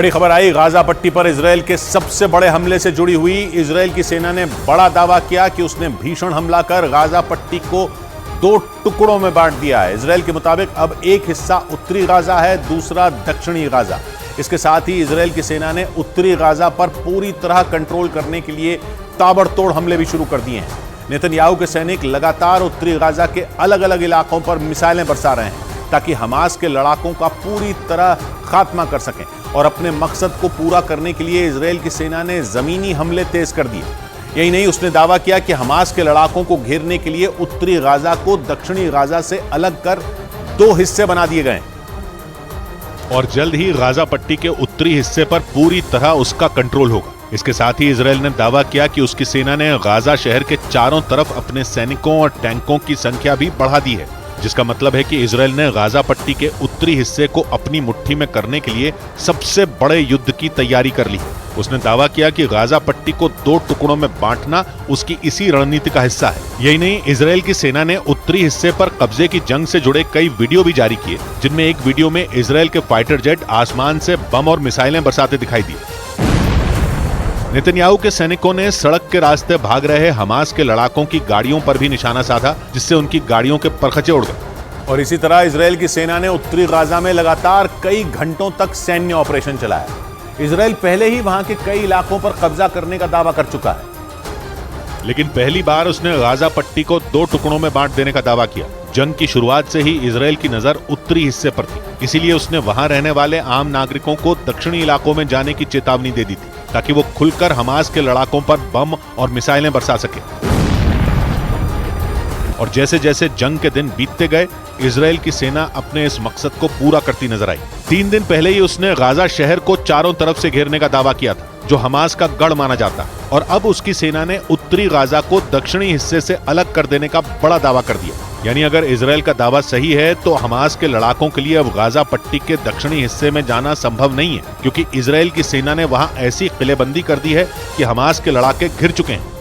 बड़ी खबर आई गाजा पट्टी पर इजरायल के सबसे बड़े हमले से जुड़ी हुई। इजरायल की सेना ने बड़ा दावा किया कि उसने भीषण हमला कर गाजा पट्टी को 2 टुकड़ों में बांट दिया है। इजरायल के मुताबिक अब एक हिस्सा उत्तरी गाजा है, दूसरा दक्षिणी गाजा। इसके साथ ही इजरायल की सेना ने उत्तरी गाजा पर पूरी तरह कंट्रोल करने के लिए ताबड़तोड़ हमले भी शुरू कर दिए हैं। नेतन्याहू के सैनिक लगातार उत्तरी गाजा के अलग अलग इलाकों पर मिसाइलें बरसा रहे हैं ताकि हमास के लड़ाकों का पूरी तरह खात्मा कर सकें। और अपने मकसद को पूरा करने के लिए इजरायल की सेना ने जमीनी हमले तेज कर दिए। यही नहीं, उसने दावा किया कि हमास के लड़ाकों को घेरने के लिए उत्तरी गाजा को दक्षिणी गाजा से अलग कर 2 हिस्से बना दिए गए और जल्द ही गाजा पट्टी के उत्तरी हिस्से पर पूरी तरह उसका कंट्रोल होगा। इसके साथ ही इजरायल ने दावा किया कि उसकी सेना ने गाजा शहर के चारों तरफ अपने सैनिकों और टैंकों की संख्या भी बढ़ा दी है, जिसका मतलब है कि इजरायल ने गाजा पट्टी के उत्तरी हिस्से को अपनी मुट्ठी में करने के लिए सबसे बड़े युद्ध की तैयारी कर ली है। उसने दावा किया कि गाजा पट्टी को 2 टुकड़ों में बांटना उसकी इसी रणनीति का हिस्सा है। यही नहीं, इजरायल की सेना ने उत्तरी हिस्से पर कब्जे की जंग से जुड़े कई वीडियो भी जारी किए, जिनमें एक वीडियो में इजरायल के फाइटर जेट आसमान से बम और मिसाइलें बरसाते दिखाई दी। नेतन्याहू के सैनिकों ने सड़क के रास्ते भाग रहे हमास के लड़ाकों की गाड़ियों पर भी निशाना साधा, जिससे उनकी गाड़ियों के परखचे उड़ गए। और इसी तरह इजरायल की सेना ने उत्तरी गाजा में लगातार कई घंटों तक सैन्य ऑपरेशन चलाया। इजरायल पहले ही वहां के कई इलाकों पर कब्जा करने का दावा कर चुका है, लेकिन पहली बार उसने गाजा पट्टी को 2 टुकड़ों में बांट देने का दावा किया। जंग की शुरुआत से ही इजरायल की नजर उत्तरी हिस्से पर थी, इसीलिए उसने वहां रहने वाले आम नागरिकों को दक्षिणी इलाकों में जाने की चेतावनी दे दी थी, ताकि वो खुलकर हमास के लड़ाकों पर बम और मिसाइलें बरसा सके। और जैसे जैसे जंग के दिन बीतते गए, इजरायल की सेना अपने इस मकसद को पूरा करती नजर आई। 3 दिन पहले ही उसने गाजा शहर को चारों तरफ से घेरने का दावा किया था, जो हमास का गढ़ माना जाता है। और अब उसकी सेना ने उत्तरी गाजा को दक्षिणी हिस्से से अलग कर देने का बड़ा दावा कर दिया। यानी अगर इजरायल का दावा सही है तो हमास के लड़ाकों के लिए अब गाजा पट्टी के दक्षिणी हिस्से में जाना संभव नहीं है, क्योंकि इजरायल की सेना ने वहां ऐसी किलेबंदी कर दी है कि हमास के लड़ाके घिर चुके हैं।